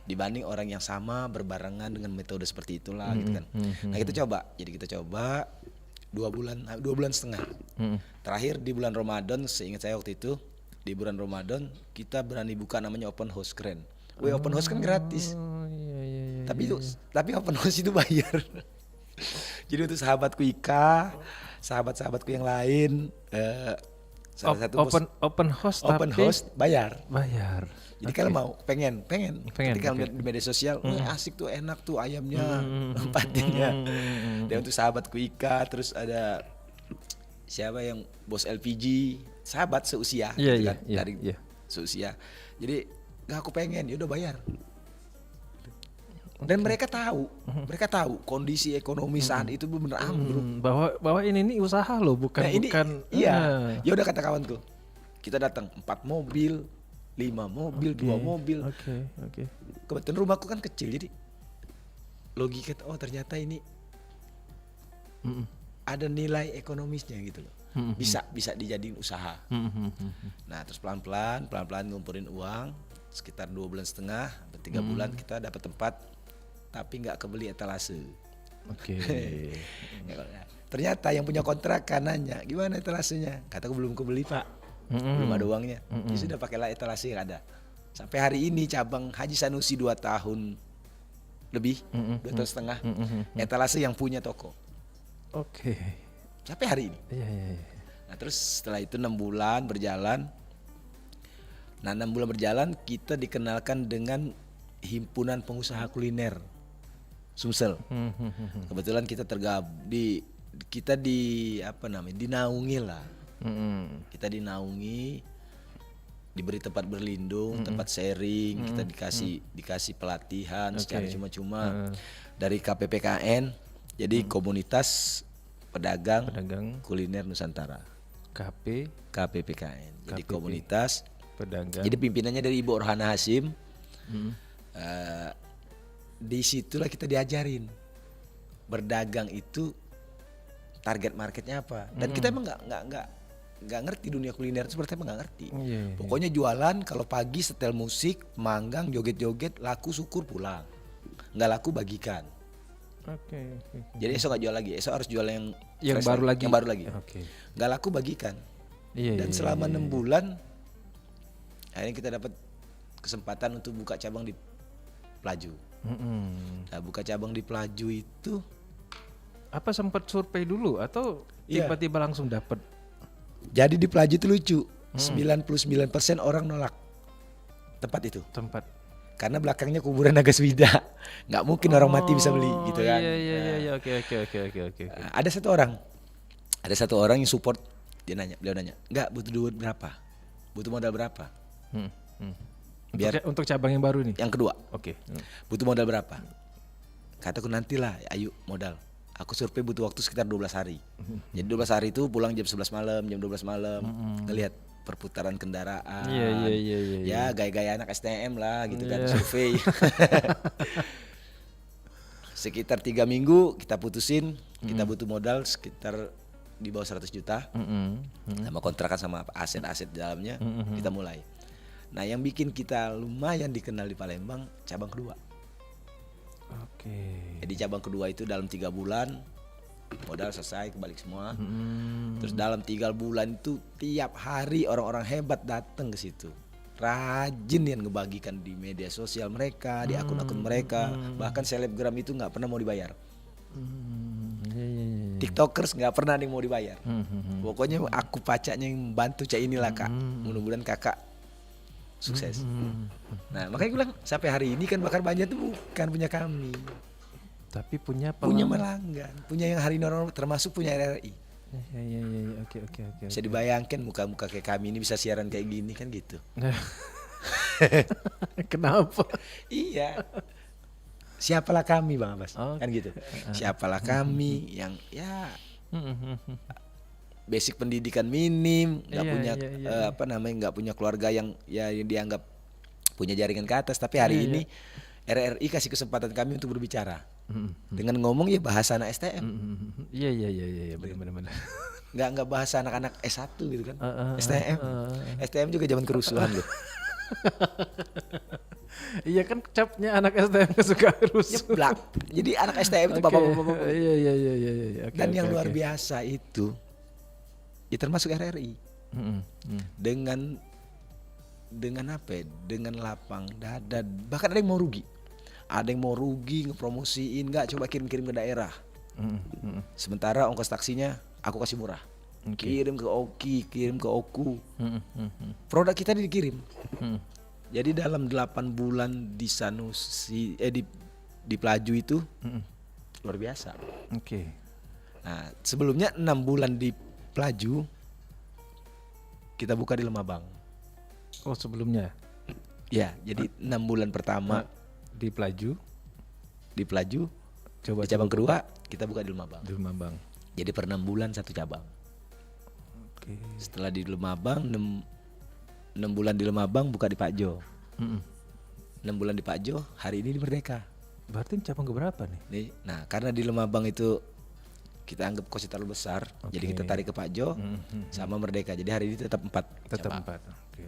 dibanding orang yang sama berbarengan dengan metode seperti itulah gitu kan. Nah kita coba, jadi kita coba 2 bulan setengah. Terakhir di bulan Ramadan, seingat saya waktu itu di bulan Ramadan kita berani buka namanya open house, keren. Open house kan gratis. Tapi open house itu bayar. Jadi untuk sahabatku Ika, sahabat-sahabatku yang lain, salah satu open house bayar. Jadi kalau mau pengen ketika lihat di media sosial, asik tuh, enak tuh ayamnya, patinnya. Dan untuk sahabatku Ika, terus ada siapa yang bos LPG, sahabat seusia, dari seusia. Jadi nggak aku pengen, ya udah bayar. Dan mereka tahu kondisi ekonomi saat itu benar ambruk. Bahwa ini usaha loh, bukan. Iya. Ya udah kata kawanku, kita datang 4 mobil, 5 mobil, 2 mobil. Oke. Kebetulan rumahku kan kecil, jadi logika ternyata ini ada nilai ekonomisnya gitu loh. Bisa dijadiin usaha. Nah terus pelan-pelan ngumpulin uang sekitar 2 bulan setengah atau 3 bulan kita dapat tempat, tapi nggak kebeli etalase. Ternyata yang punya kontrakan nanya, gimana etalasenya? Kataku belum kebeli pak, belum ada uangnya. Ya sudah pakailah etalase yang ada. Sampai hari ini cabang Haji Sanusi 2 tahun lebih, 2 tahun setengah, etalase yang punya toko. Sampai hari ini. Nah terus setelah itu 6 bulan berjalan. Nah 6 bulan berjalan kita dikenalkan dengan Himpunan Pengusaha Kuliner Sumsel. Kebetulan kita dinaungi lah. Kita dinaungi, diberi tempat berlindung, tempat sharing, kita dikasih pelatihan secara cuma-cuma dari KPPKN. Jadi komunitas pedagang kuliner Nusantara. KPPKN. Jadi komunitas pedagang. Jadi pimpinannya dari Ibu Orhana Hasim. Di situlah kita diajarin berdagang itu target marketnya apa, dan kita emang nggak ngerti dunia kuliner itu seperti apa, nggak ngerti. Pokoknya jualan, kalau pagi setel musik, manggang, joget-joget, laku syukur pulang, nggak laku bagikan. Jadi esok nggak jual lagi, esok harus jual yang baru lagi. Nggak laku bagikan. Dan selama 6 bulan akhirnya kita dapat kesempatan untuk buka cabang di Pelaju. Nah, buka cabang di Pelaju itu apa, sempat survei dulu atau tiba-tiba langsung dapat? Jadi di Pelaju itu lucu. 99% orang nolak tempat itu. Tempat. Karena belakangnya kuburan Nagaswida. Nggak mungkin orang mati bisa beli gitu kan. Iya, oke. Ada satu orang yang support, beliau nanya, "Enggak, butuh duit berapa? Butuh modal berapa?" Untuk cabang yang baru nih. Yang kedua. Oke. Butuh modal berapa? Kataku nantilah, ayo modal. Aku survei butuh waktu sekitar 12 hari. Jadi 12 hari itu pulang jam 11 malam, jam 12 malam, ngelihat perputaran kendaraan. Iya. Ya, gaya-gaya anak STM lah gitu kan, survei. Sekitar 3 minggu kita putusin, kita butuh modal sekitar di bawah 100 juta. Sama kontrakan sama aset-aset di dalamnya, kita mulai. Nah, yang bikin kita lumayan dikenal di Palembang, cabang kedua. Oke. Jadi cabang kedua itu dalam 3 bulan modal selesai, kebalik semua. Terus dalam 3 bulan itu tiap hari orang-orang hebat datang ke situ. Rajin yang ngebagikan di media sosial mereka, di akun-akun mereka. Bahkan selebgram itu nggak pernah mau dibayar. TikTokers nggak pernah ada yang mau dibayar. Pokoknya aku pacaknya yang bantu cak inilah kak. Mudah-mudahan kakak sukses. Nah makanya gue bilang sampai hari ini kan Bakar Banjar itu bukan punya kami, tapi punya pelanggan, punya yang hari normal, termasuk punya RRI. Iya. Oke. Bisa dibayangkan muka-muka kayak kami ini bisa siaran kayak gini kan gitu. Kenapa? Iya. Siapalah kami Bang Abbas, kan gitu. Siapalah kami yang ya basic pendidikan minim, nggak punya nggak punya keluarga yang ya yang dianggap punya jaringan ke atas. Tapi hari ini RRI kasih kesempatan kami untuk berbicara dengan ngomong ya bahasa anak STM. Iya benar. Nggak bahasa anak-anak S1 gitu kan. STM juga zaman kerusuhan loh. Iya kan capnya anak STM suka rusuh. Nyeblak. Jadi anak STM itu bapak-bapak. Iya. Dan yang luar biasa itu ya termasuk RRI. Dengan apa ya? Dengan lapang dada. Bahkan ada yang mau rugi. Ada yang mau rugi ngepromosiin, nggak coba kirim-kirim ke daerah. Sementara ongkos taksinya aku kasih murah. Kirim ke Oki, kirim ke Oku. Produk kita dikirim. Jadi dalam 8 bulan di Sanusi di Pelaju itu luar biasa. Oke. Nah, sebelumnya 6 bulan di Pelaju kita buka di Lemabang. Oh, sebelumnya. Ya, jadi 6 bulan pertama di Pelaju. Coba di cabang kedua kita buka di Lemabang. Jadi per 6 bulan 1 cabang. Oke. Setelah di Lemabang 6 bulan di Lemabang buka di Pak Jo. 6 bulan di Pak Jo, hari ini di Merdeka. Berarti cabang keberapa nih? Nah, karena di Lemabang itu kita anggap kosnya terlalu besar, jadi kita tarik ke Pak Jo sama Merdeka. Jadi hari ini tetap 4 cabang. Oke.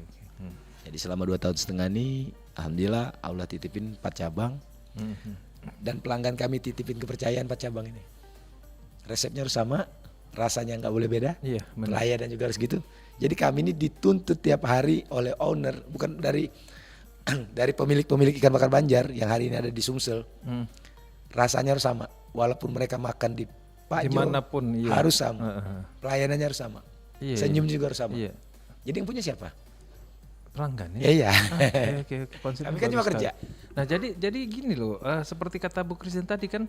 Jadi selama 2 tahun setengah ini, alhamdulillah Allah titipin 4 cabang. Dan pelanggan kami titipin kepercayaan 4 cabang ini. Resepnya harus sama, rasanya nggak boleh beda, pelayanan juga harus gitu. Jadi kami ini dituntut tiap hari oleh owner, bukan dari pemilik ikan bakar Banjar yang hari ini ada di Sumsel. Rasanya harus sama, walaupun mereka makan di Pak Jo, harus sama. Pelayanannya harus sama. Senyum juga harus sama. Jadi yang punya siapa? Pelanggan ya? Iya. Oke. Kami kan cuma kerja. Nah jadi gini loh, seperti kata Bu Christian tadi kan,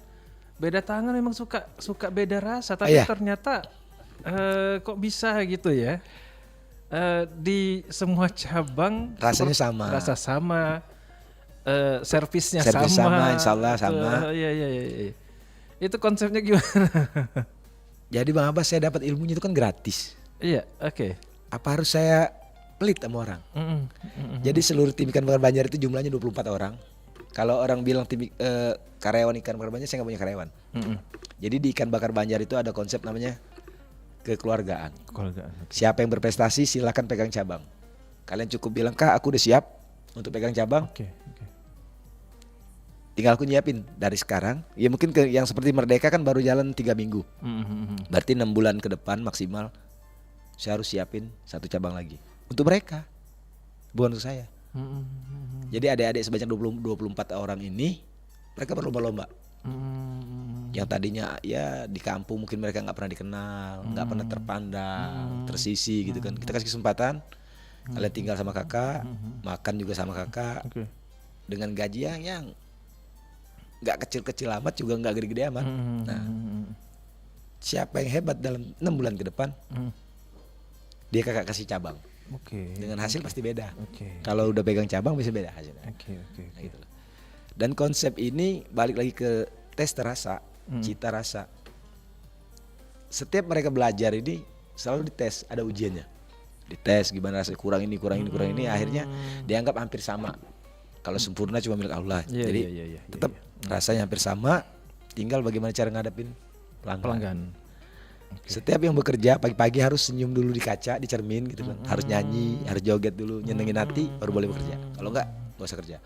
beda tangan memang suka beda rasa, tapi ternyata kok bisa gitu ya? Di semua cabang rasanya sama. Rasa sama, servisnya sama. Insya Allah sama. Iya. Itu konsepnya gimana? Jadi Bang Abbas, saya dapat ilmunya itu kan gratis. Iya, oke. Apa harus saya pelit sama orang? Jadi seluruh tim ikan bakar Banjar itu jumlahnya 24 orang. Kalau orang bilang tim karyawan ikan bakar Banjar, saya nggak punya karyawan. Jadi di ikan bakar Banjar itu ada konsep namanya kekeluargaan. Siapa yang berprestasi silakan pegang cabang. Kalian cukup bilang, Kak aku udah siap untuk pegang cabang. Oke. Tinggal aku nyiapin dari sekarang. Ya mungkin yang seperti Merdeka kan baru jalan 3 minggu. Berarti 6 bulan ke depan maksimal saya harus siapin 1 cabang lagi. Untuk mereka, bukan untuk saya. Jadi adik-adik sebanyak 24 orang ini mereka berlomba-lomba. Yang tadinya ya di kampung mungkin mereka nggak pernah dikenal, nggak pernah terpandang, tersisi gitu kan. Kita kasih kesempatan Kalian tinggal sama kakak, makan juga sama kakak, dengan gaji yang nggak kecil-kecil amat juga nggak gede-gede amat. Nah, siapa yang hebat dalam 6 bulan ke depan, dia kakak kasih cabang. Dengan hasil pasti beda. Kalau udah pegang cabang bisa beda hasilnya. Nah, gitu. Dan konsep ini balik lagi ke tes terasa, cita rasa. Setiap mereka belajar ini selalu dites, ada ujiannya. Dites gimana rasanya, kurang ini, akhirnya dianggap hampir sama. Kalau sempurna cuma milik Allah. Jadi tetap rasanya hampir sama, tinggal bagaimana cara ngadepin pelanggan. Setiap yang bekerja pagi-pagi harus senyum dulu di kaca, di cermin gitu kan. Harus nyanyi, harus joget dulu, nyenengin hati baru boleh bekerja. Kalau enggak usah kerja.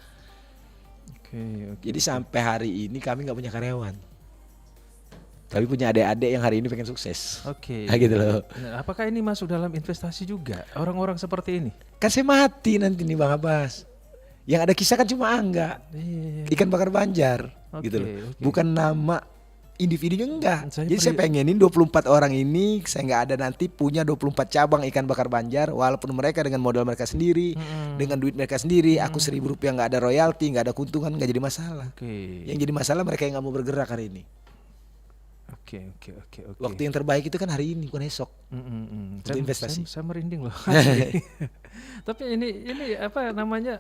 Jadi sampai hari ini kami nggak punya karyawan. Tapi punya adik-adik yang hari ini pengen sukses. Nah, gitu loh. Nah, apakah ini masuk dalam investasi juga orang-orang seperti ini? Kan saya mati nanti nih Bang Abbas. Yang ada kisah kan cuma Angga, ikan bakar Banjar, gitu loh. Bukan nama individunya enggak. Jadi saya pengenin 24 orang ini saya nggak ada nanti punya 24 cabang ikan bakar Banjar, walaupun mereka dengan modal mereka sendiri, dengan duit mereka sendiri. Aku Rp1.000 nggak ada royalti, nggak ada keuntungan, nggak jadi masalah. Yang jadi masalah mereka yang nggak mau bergerak hari ini. Waktu yang terbaik itu kan hari ini, bukan esok. Untuk investasi. Saya merinding loh. Tapi ini apa namanya?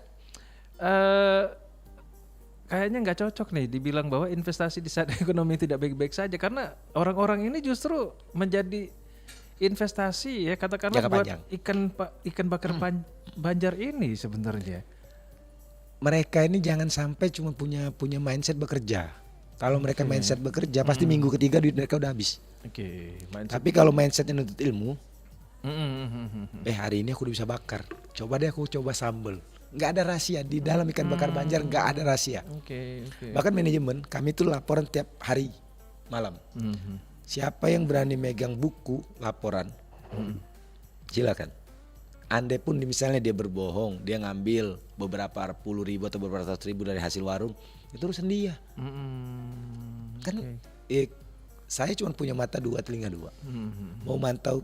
Kayaknya nggak cocok nih dibilang bahwa investasi di saat ekonomi tidak baik-baik saja, karena orang-orang ini justru menjadi investasi ya, katakanlah buat ikan bakar Banjar ini sebenarnya. Mereka ini jangan sampai cuma punya mindset bekerja. Kalau mereka mindset bekerja pasti minggu ketiga duit mereka udah habis. Tapi kalau mindsetnya nuntut ilmu, hari ini aku udah bisa bakar, coba deh aku coba sambel. Nggak ada rahasia di dalam ikan bakar Banjar, nggak ada rahasia. Bahkan manajemen kami tuh laporan tiap hari malam. Siapa yang berani megang buku laporan, silakan. Andai pun misalnya dia berbohong, dia ngambil beberapa puluh ribu atau beberapa ratus ribu dari hasil warung, itu urusan dia. Kan saya cuma punya mata 2, telinga 2. Mau mantau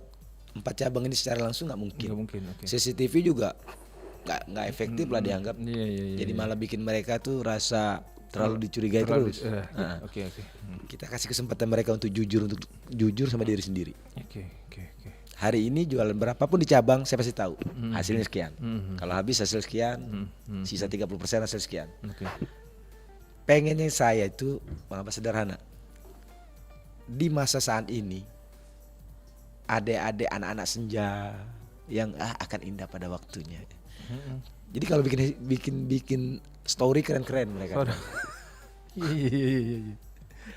4 cabang ini secara langsung nggak mungkin. CCTV juga nggak efektif lah dianggap. Jadi malah bikin mereka tuh rasa terlalu dicurigai terus. Kita kasih kesempatan mereka untuk jujur sama diri sendiri. Hari ini jualan berapapun di cabang saya pasti tahu hasilnya sekian. Kalau habis hasil sekian, sisa 30% hasil sekian. Pengennya saya itu apa sederhana. Di masa saat ini adik-adik anak-anak senja yang akan indah pada waktunya. Jadi kalau bikin story keren-keren mereka.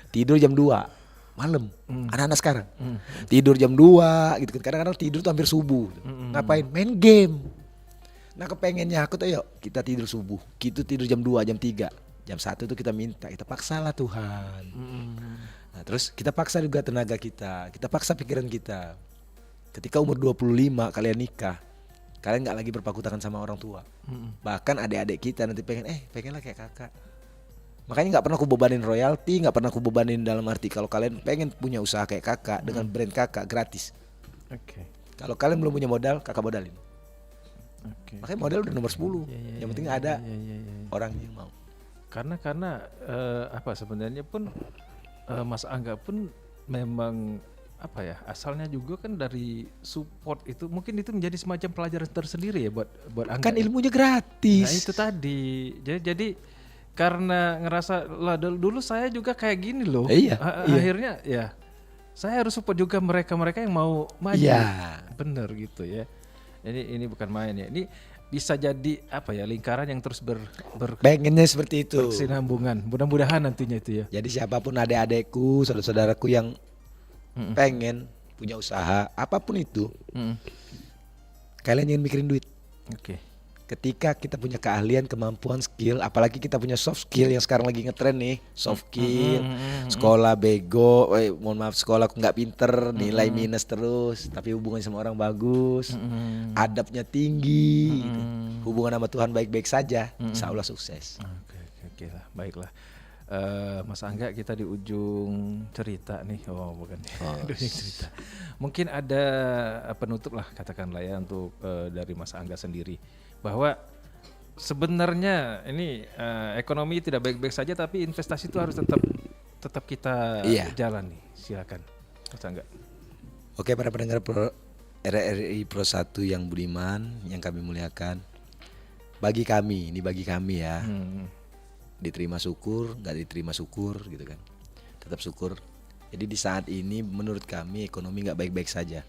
Tidur jam 2 malam. Anak-anak sekarang tidur jam 2 gitu kan. Kadang-kadang tidur tuh hampir subuh. Ngapain? Main game. Nah, kepengennya aku tuh yuk kita tidur subuh. Kita tidur jam 2, jam 3, jam 1 tuh kita minta, kita paksalah Tuhan. Nah, terus kita paksa juga tenaga kita paksa pikiran kita. Ketika umur 25 kalian nikah, kalian nggak lagi berpaku tangan sama orang tua. Bahkan adik-adik kita nanti pengenlah kayak kakak. Makanya nggak pernah aku bebanin royalti, nggak pernah aku bebanin dalam arti kalau kalian pengen punya usaha kayak kakak dengan brand kakak gratis. Kalau kalian belum punya modal, kakak modalin. Makanya modal udah nomor 10. Yang penting ada orang yang mau. Karena apa sebenarnya pun Mas Angga pun memang apa ya, asalnya juga kan dari support itu, mungkin itu menjadi semacam pelajaran tersendiri ya buat Angga. Kan ilmunya gratis. Nah itu tadi. Jadi karena ngerasa lah dulu saya juga kayak gini loh. Akhirnya ya saya harus support juga mereka yang mau maju. Bener gitu ya. Ini bukan main ya. Ini bisa jadi apa ya, lingkaran yang terus pengennya seperti itu. Berkesinambungan. Mudah-mudahan nantinya itu ya. Jadi siapapun adik-adikku, saudara-saudaraku yang pengen punya usaha apapun itu, kalian jangan mikirin duit. Ketika kita punya keahlian, kemampuan, skill, apalagi kita punya soft skill yang sekarang lagi ngetren nih, soft skill, sekolah bego, sekolah aku nggak pinter, nilai minus terus, tapi hubungannya sama orang bagus, adabnya tinggi, gitu. Hubungan sama Tuhan baik-baik saja, insya Allah sukses. Oke lah, baiklah. Mas Angga, kita di ujung cerita nih. Oh, bukan. Di ujung cerita. Mungkin ada penutup lah katakanlah ya untuk dari Mas Angga sendiri, bahwa sebenarnya ini ekonomi tidak baik-baik saja, tapi investasi itu harus tetap kita jalani. Silakan Mas Angga. Oke, para pendengar RRI Pro 1 yang budiman, yang kami muliakan. Bagi kami ya. Diterima syukur, nggak diterima syukur gitu kan, tetap syukur. Jadi di saat ini menurut kami ekonomi nggak baik-baik saja.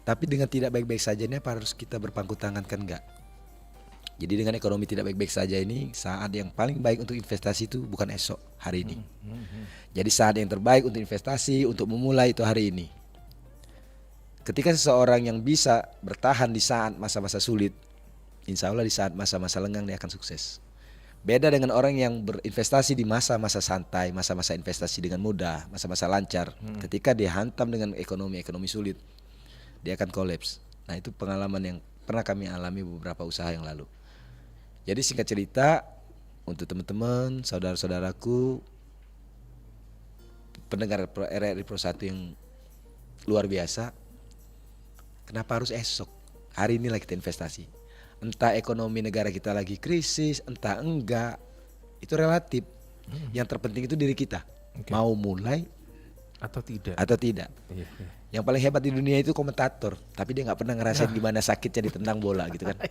Tapi dengan tidak baik-baik saja ini apa harus kita berpangku tangan, kan enggak? Jadi dengan ekonomi tidak baik-baik saja ini, saat yang paling baik untuk investasi itu bukan esok, hari ini. Jadi saat yang terbaik untuk investasi, untuk memulai itu hari ini. Ketika seseorang yang bisa bertahan di saat masa-masa sulit, insya Allah di saat masa-masa lenggang dia akan sukses. Beda dengan orang yang berinvestasi di masa-masa santai, masa-masa investasi dengan mudah, masa-masa lancar. Ketika dia hantam dengan ekonomi sulit, dia akan kolaps. Nah, itu pengalaman yang pernah kami alami beberapa usaha yang lalu. Jadi singkat cerita, untuk teman-teman, saudara-saudaraku, pendengar RRI Pro 1 yang luar biasa, kenapa harus esok? Hari inilah kita investasi. Entah ekonomi negara kita lagi krisis, entah enggak, itu relatif. Yang terpenting itu diri kita, mau mulai atau tidak. Iya. Yang paling hebat di dunia itu komentator, tapi dia nggak pernah ngerasain gimana sakitnya ditendang bola gitu kan.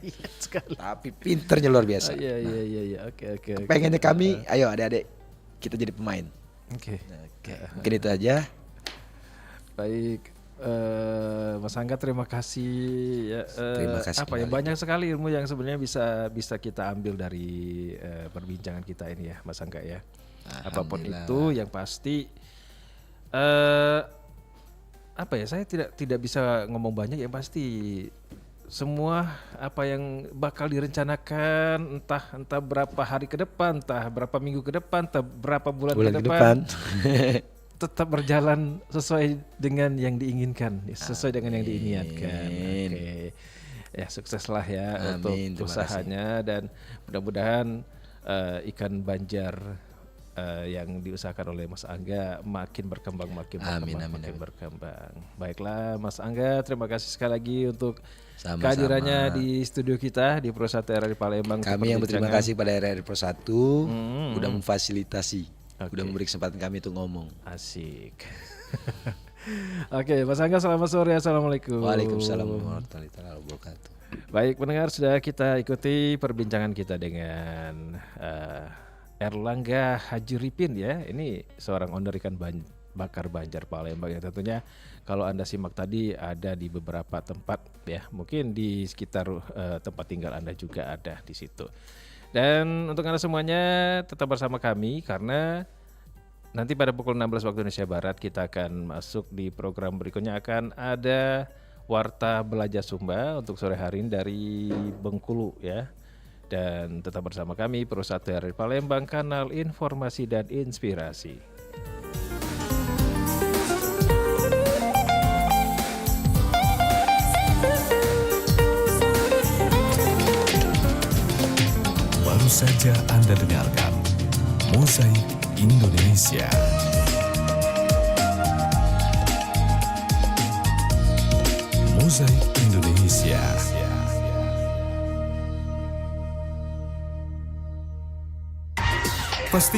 Tapi pinternya luar biasa. Iya. Oke. Pengennya kami, ayo adik-adik, kita jadi pemain. Oke. Mungkin itu aja. Baik. Mas Angga, terima kasih ya, terima kasih banyak sekali ilmu yang sebenarnya bisa kita ambil dari perbincangan kita ini ya Mas Angga ya. Apapun itu yang pasti saya tidak bisa ngomong banyak, yang pasti semua apa yang bakal direncanakan entah berapa hari ke depan, entah berapa minggu ke depan, entah berapa bulan ke depan. Tetap berjalan sesuai dengan yang diinginkan, sesuai dengan yang diinginkan. Oke. Ya, sukseslah ya untuk usahanya, dan mudah-mudahan ikan banjar yang diusahakan oleh Mas Angga makin berkembang. Berkembang. Baiklah Mas Angga, terima kasih sekali lagi untuk kehadirannya di studio kita di Pro 1 RRI Palembang. Kami yang berterima kasih pada RRI Pro 1 udah memfasilitasi. Udah memberi kesempatan kami untuk ngomong. Asik. Oke, Mas Angga, selamat sore. Assalamualaikum. Waalaikumsalam warahmatullahi wabarakatuh. Baik pendengar, sudah kita ikuti perbincangan kita dengan Erlangga Haji Ripin ya. Ini seorang owner ikan bakar Banjar Palembang yang tentunya kalau Anda simak tadi ada di beberapa tempat ya. Mungkin di sekitar tempat tinggal Anda juga ada di situ. Dan untuk Anda semuanya tetap bersama kami, karena nanti pada pukul 16 waktu Indonesia Barat kita akan masuk di program berikutnya, akan ada Warta Belajar Sumba untuk sore hari ini dari Bengkulu ya. Dan tetap bersama kami Pro 1 RRI Palembang, kanal informasi dan inspirasi. Baru saja Anda dengarkan Mozaik Indonesia. Mozaik Indonesia. Pasti